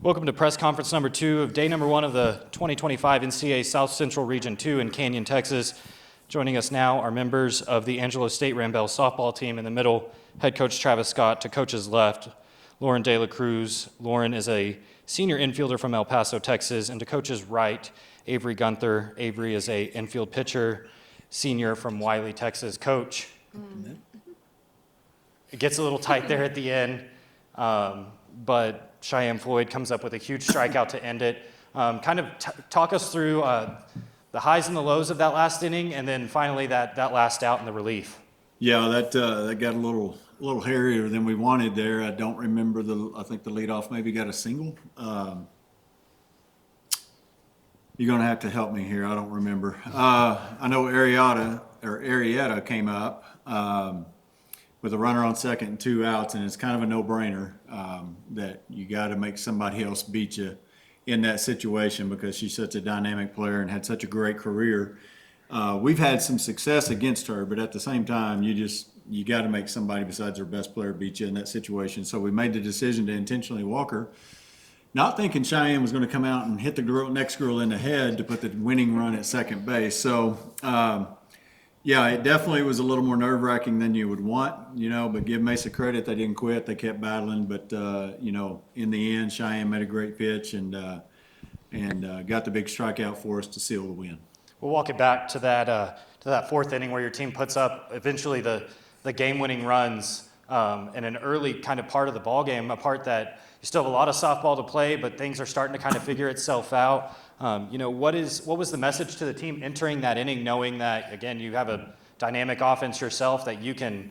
Welcome to press conference number 2 of day number 1 of the 2025 NCAA South Central Region 2 in Canyon, Texas. Joining us now are members of the Angelo State Rambell softball team. In the middle, head coach Travis Scott. To coach's left, Lauren De La Cruz. Lauren is a senior infielder from El Paso, Texas. And to coach's right, Averie Gunther. Averie is a infield pitcher, senior from Wiley, Texas. Coach, it gets a little tight there at the end, but Cheyenne Floyd comes up with a huge strikeout to end it. Talk us through the highs and the lows of that last inning, and then finally that last out and the relief. Yeah, that got a little hairier than we wanted there. I don't remember I think the leadoff maybe got a single. You're going to have to help me here. I don't remember. I know Arietta came up with a runner on second and 2 outs, and it's kind of a no-brainer that you got to make somebody else beat you in that situation because she's such a dynamic player and had such a great career. We've had some success against her, but at the same time, you got to make somebody besides her best player beat you in that situation. So we made the decision to intentionally walk her, not thinking Cheyenne was going to come out and hit the next girl in the head to put the winning run at second base. So, yeah, it definitely was a little more nerve-wracking than you would want, but give Mesa credit. They didn't quit. They kept battling. But, in the end, Cheyenne made a great pitch and got the big strikeout for us to seal the win. We'll walk it back to that fourth inning where your team puts up eventually the game-winning runs in an early kind of part of the ballgame, a part that you still have a lot of softball to play, but things are starting to kind of figure itself out. What was the message to the team entering that inning, knowing that, again, you have a dynamic offense yourself, that you can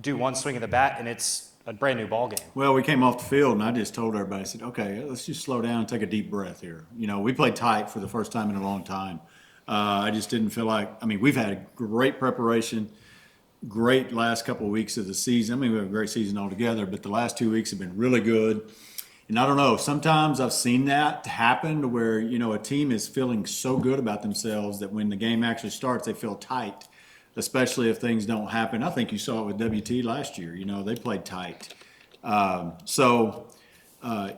do one swing of the bat and it's a brand new ball game? Well, we came off the field and I just told everybody, I said, okay, let's just slow down and take a deep breath here. We played tight for the first time in a long time. I just didn't feel we've had a great preparation, great last couple of weeks of the season. We have a great season altogether, but the last 2 weeks have been really good. And I don't know, sometimes I've seen that happen to where, a team is feeling so good about themselves that when the game actually starts, they feel tight, especially if things don't happen. I think you saw it with WT last year. They played tight.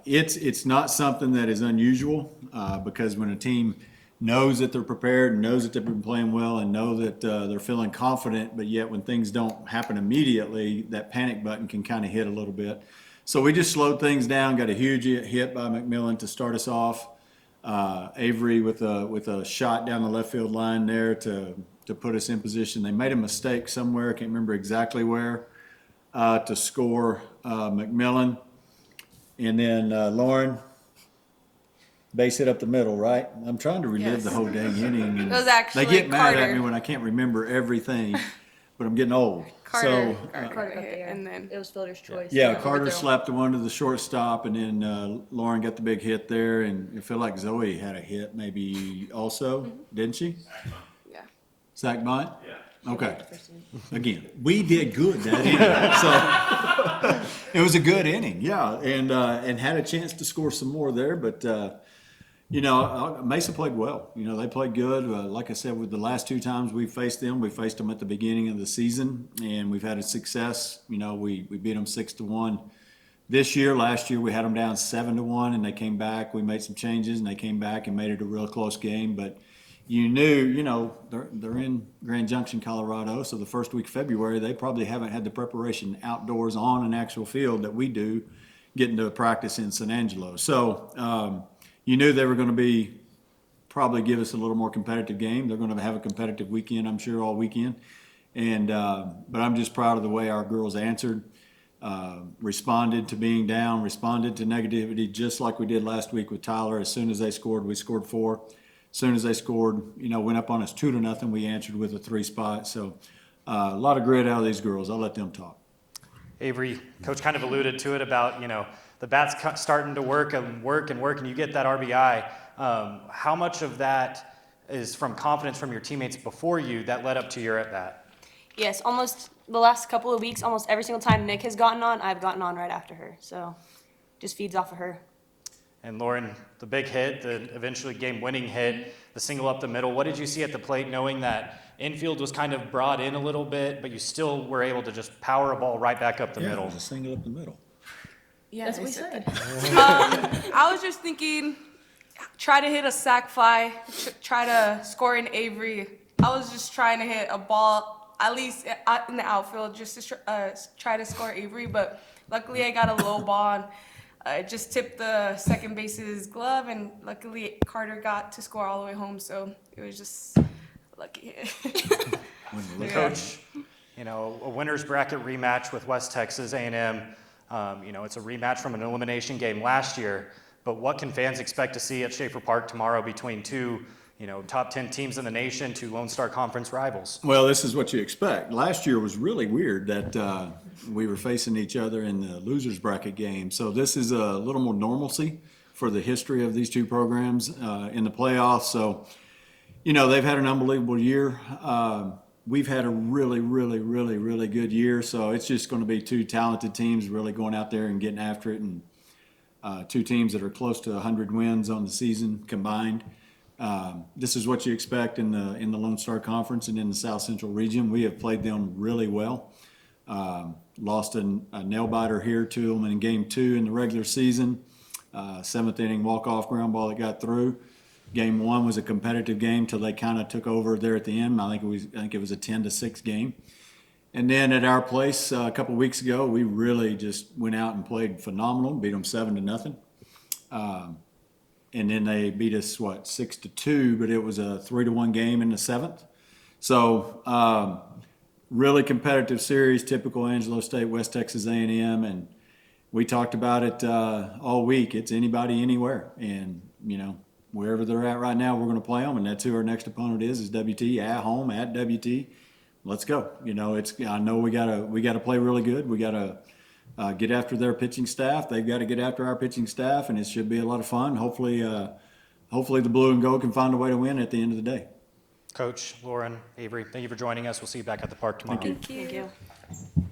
It's not something that is unusual because when a team knows that they're prepared and knows that they've been playing well and know that they're feeling confident, but yet when things don't happen immediately, that panic button can kind of hit a little bit. So we just slowed things down, got a huge hit by McMillan to start us off. Averie with a shot down the left field line there to put us in position. They made a mistake somewhere, I can't remember exactly where, to score McMillan. And then Lauren, base hit up the middle, right? I'm trying to relive the whole dang inning. And it was actually they get mad Carter. at me when I can't remember everything, but I'm getting old. Carter Carter got hit, there. and then It was fielder's choice. Yeah, Carter slapped the one to the shortstop, and then Lauren got the big hit there, and I feel like Zoe had a hit maybe also, didn't she? yeah. Zach Bunt? Yeah. Okay. Again, we did good that inning. So it was a good inning, yeah, and had a chance to score some more there, but Mesa played well. They played good. Like I said, with the last 2 times we faced them at the beginning of the season, and we've had a success. We beat them 6-1 this year. Last year we had them down 7-1, and they came back. We made some changes, and they came back and made it a real close game. But they're in Grand Junction, Colorado, so the first week of February they probably haven't had the preparation outdoors on an actual field that we do, getting to practice in San Angelo. So. You knew they were going to probably give us a little more competitive game. They're going to have a competitive weekend, I'm sure, all weekend. And but I'm just proud of the way our girls answered, responded to being down, responded to negativity, just like we did last week with Tyler. As soon as they scored, we scored 4. As soon as they scored, went up on us 2-0, we answered with a 3 spot. So a lot of grit out of these girls. I'll let them talk. Averie, Coach kind of alluded to it about, the bat's starting to work, and you get that RBI. How much of that is from confidence from your teammates before you that led up to your at-bat? Yes, almost the last couple of weeks, almost every single time Nick has gotten on, I've gotten on right after her. So just feeds off of her. And Lauren, the big hit, the eventually game-winning hit, the single up the middle. What did you see at the plate, knowing that infield was kind of brought in a little bit, but you still were able to just power a ball right back up the middle? It was a single up the middle. Yeah, That's what we said. I was just thinking, try to hit a sac fly, try to score in Averie. I was just trying to hit a ball, at least in the outfield, just to try to score Averie. But luckily, I got a low ball and it just tipped the second base's glove. And luckily, Carter got to score all the way home. So it was just a lucky hit. Coach, you know, a winner's bracket rematch with West Texas A&M. You know, it's a rematch from an elimination game last year. But what can fans expect to see at Schaefer Park tomorrow between two, you know, top 10 teams in the nation, two Lone Star Conference rivals? Well, this is what you expect. Last year was really weird that we were facing each other in the losers bracket game. So this is a little more normalcy for the history of these two programs in the playoffs. So, you know, they've had an unbelievable year. We've had a really, really, really, really good year. So it's just going to be two talented teams really going out there and getting after it, and two teams that are close to 100 wins on the season combined. This is what you expect in the Lone Star Conference and in the South Central region. We have played them really well. Lost a nail biter here to them in Game 2 in the regular season. Seventh inning walk-off ground ball that got through. Game 1 was a competitive game till they kind of took over there at the end. I think it was a 10-6 game. And then at our place a couple of weeks ago, we really just went out and played phenomenal, beat them 7-0. And then they beat us 6-2, but it was a 3-1 game in the seventh. So really competitive series, typical Angelo State, West Texas A&M, and we talked about it all week. It's anybody, anywhere, and you know, wherever they're at right now, we're going to play them, and that's who our next opponent is WT at home at WT. Let's go. You know, I know we gotta play really good. We gotta get after their pitching staff. They've got to get after our pitching staff, and it should be a lot of fun. Hopefully the blue and gold can find a way to win at the end of the day. Coach, Lauren, Averie, thank you for joining us. We'll see you back at the park tomorrow. Thank you. Thank you.